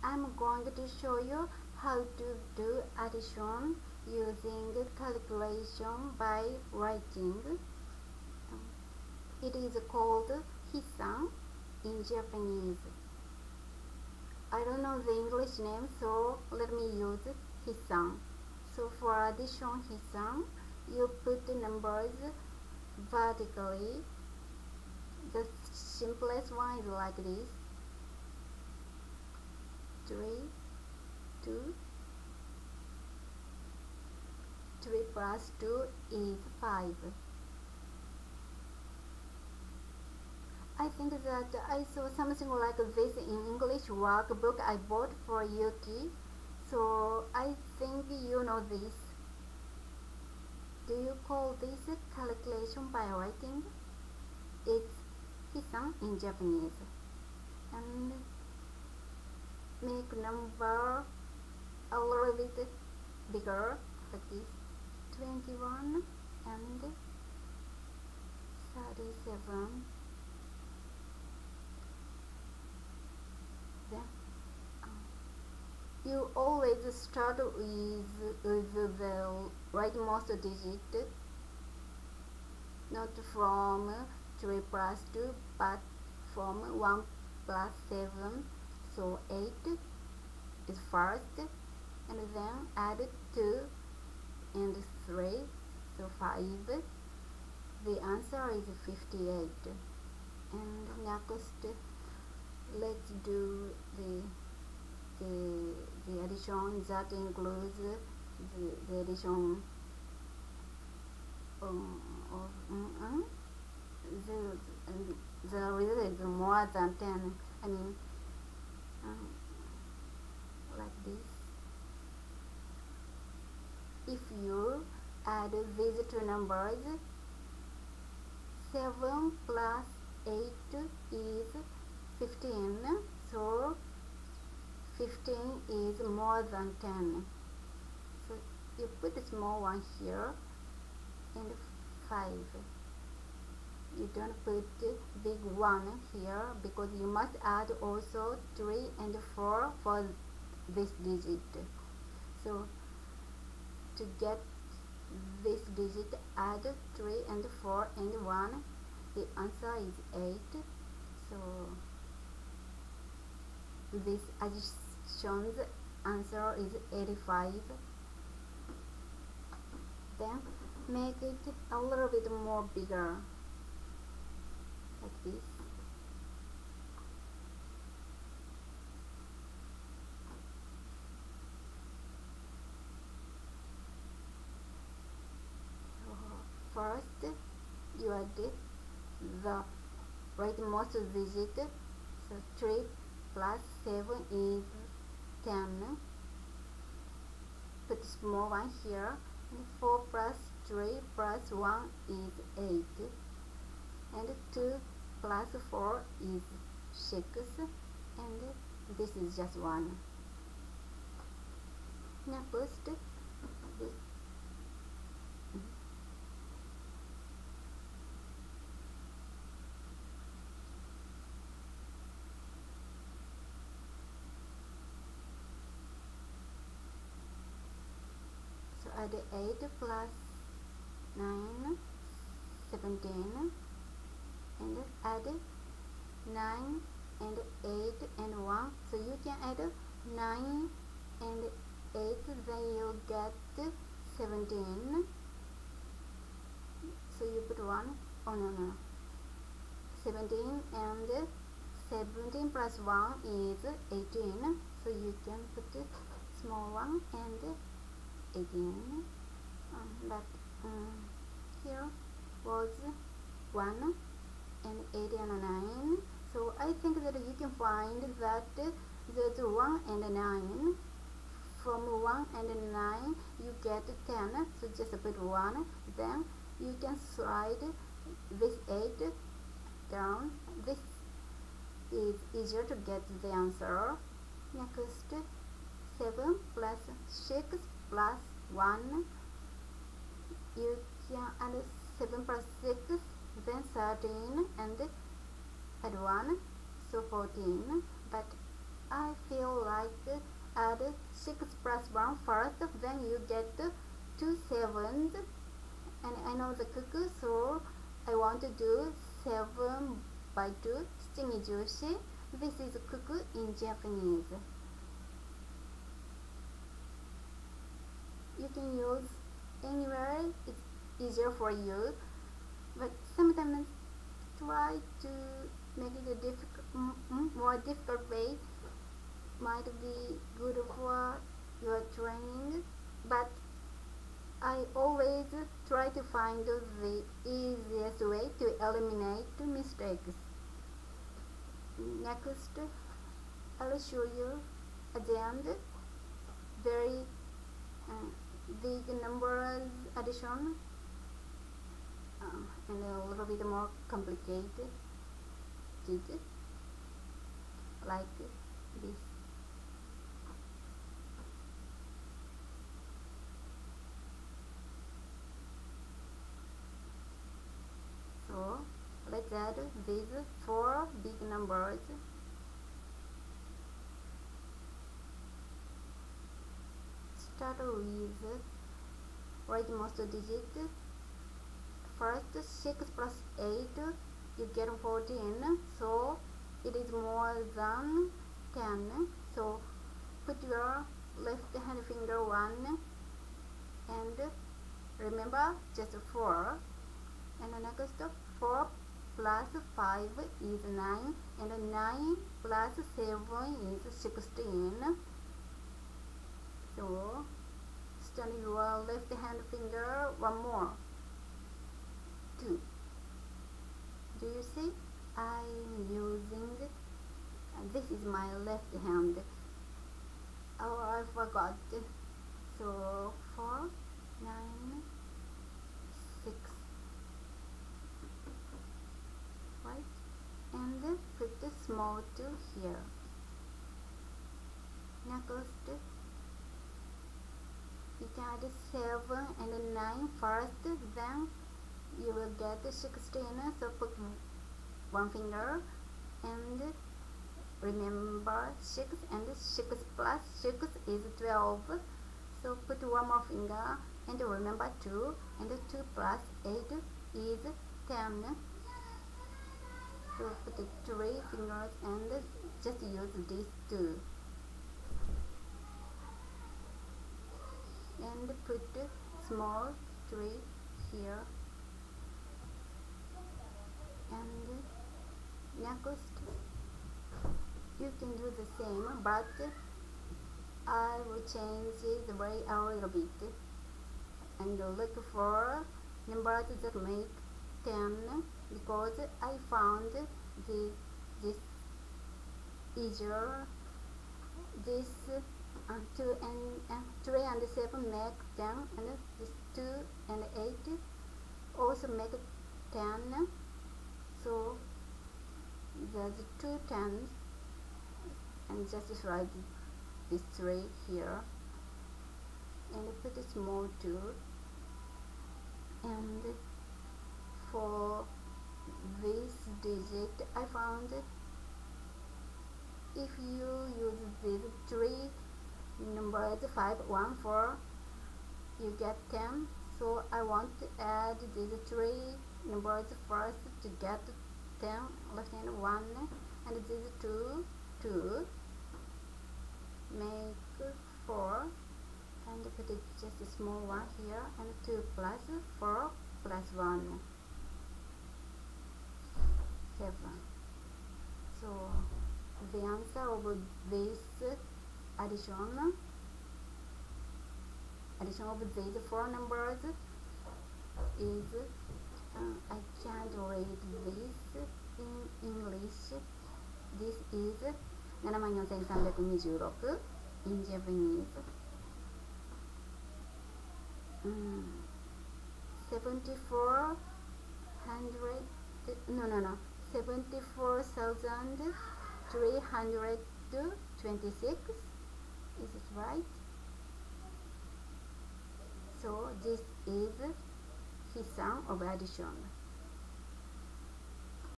I'm going to show you how to do addition using calculation by writing. It is called Hisan in Japanese. I don't know the English name, so let me use Hisan. So for addition Hisan, you put the numbers vertically. The simplest one is like this: 3, 2, 3 plus 2 is 5. I think that I saw something like this in English workbook I bought for Yuki, so I think you know this. Do you call this calculation by writing? It's Hisan in Japanese. And make number a little bit bigger, like this: 21 and 37. Then you always start with the rightmost digit, not from 3 plus 2, but from 1 plus 7. So 8 is first, and then add 2 and 3, so 5. The answer is 58. And next, let's do the addition that includes the addition the result is more than 10. I mean, like this. If you add these two numbers, 7 plus 8 is 15, so 15 is more than 10. So you put a small one here and 5. You don't put big one here because you must add also 3 and 4 for this digit. So to get this digit, add 3 and 4 and 1. The answer is 8. So this addition's answer is 85. Then make it a little bit more bigger, like this. First, you add the rightmost digit, so 3 plus 7 is 10. Put small one here, and 4 plus 3 plus 1 is 8, and 2 plus 4 is 6, and this is just 1. Next, this add 8 plus 9, 17, and add 9 and 8 and 1. So you can add 9 and 8, then you get 17. So you put 1. Oh no, 17, and 17 plus 1 is 18. So you can put it small one and 18. But here was 1 and 8 and 9. So I think that you can find that there's 1 and 9. From 1 and 9 you get 10. So just put 1. Then you can slide this 8 down. This is easier to get the answer. Next, 7 plus 6 plus 1. You can add 7 plus 6, then 13, and add 1, so 14. But I feel like add 6 plus 1 first, then you get 2 sevens, and I know the cuckoo, so I want to do 7 by 2 shingijushi. This is cuckoo in Japanese. You can use anywhere it's easier for you, but sometimes try to make it a more difficult way might be good for your training, but I always try to find the easiest way to eliminate mistakes. Next, I'll show you at the end very big numbers addition and a little bit more complicated like this. So let's add these 4 big numbers. Start with rightmost digit. First, 6 plus 8, you get 14, so it is more than 10. So put your left hand finger 1 and remember just 4. And the next, 4 plus 5 is 9, and 9 plus 7 is 16. So stand your left hand finger one more. 2. Do you see? I'm using this is my left hand. Oh, I forgot. So 4, 9, 6, right? And put the small 2 here. Next, you can add 7 and 9 first, then you will get 16. So put one finger and remember 6, and 6 plus 6 is 12. So put one more finger and remember 2, and 2 plus 8 is 10. So put 3 fingers and just use these 2. And put small 3 here. And next, you can do the same, but I will change the way a little bit and look for numbers that make 10, because I found this easier. This 2 and 3 and 7 make 10, and this 2 and 8 also make 10. So there's 2 tens, and just write this 3 here and put a small 2. And for this digit, I found if you use these 3 numbers 5, 1, 4, you get 10. So I want to add these 3 numbers first to get 10, left hand 1, and these 2, make 4, and put just a small 1 here, and 2 plus 4 plus 1, 7. So the answer of this addition of these 4 numbers is I can't read this in English. This is 74,326 in Japanese. 74,326. Is it right? So this is his sum of addition.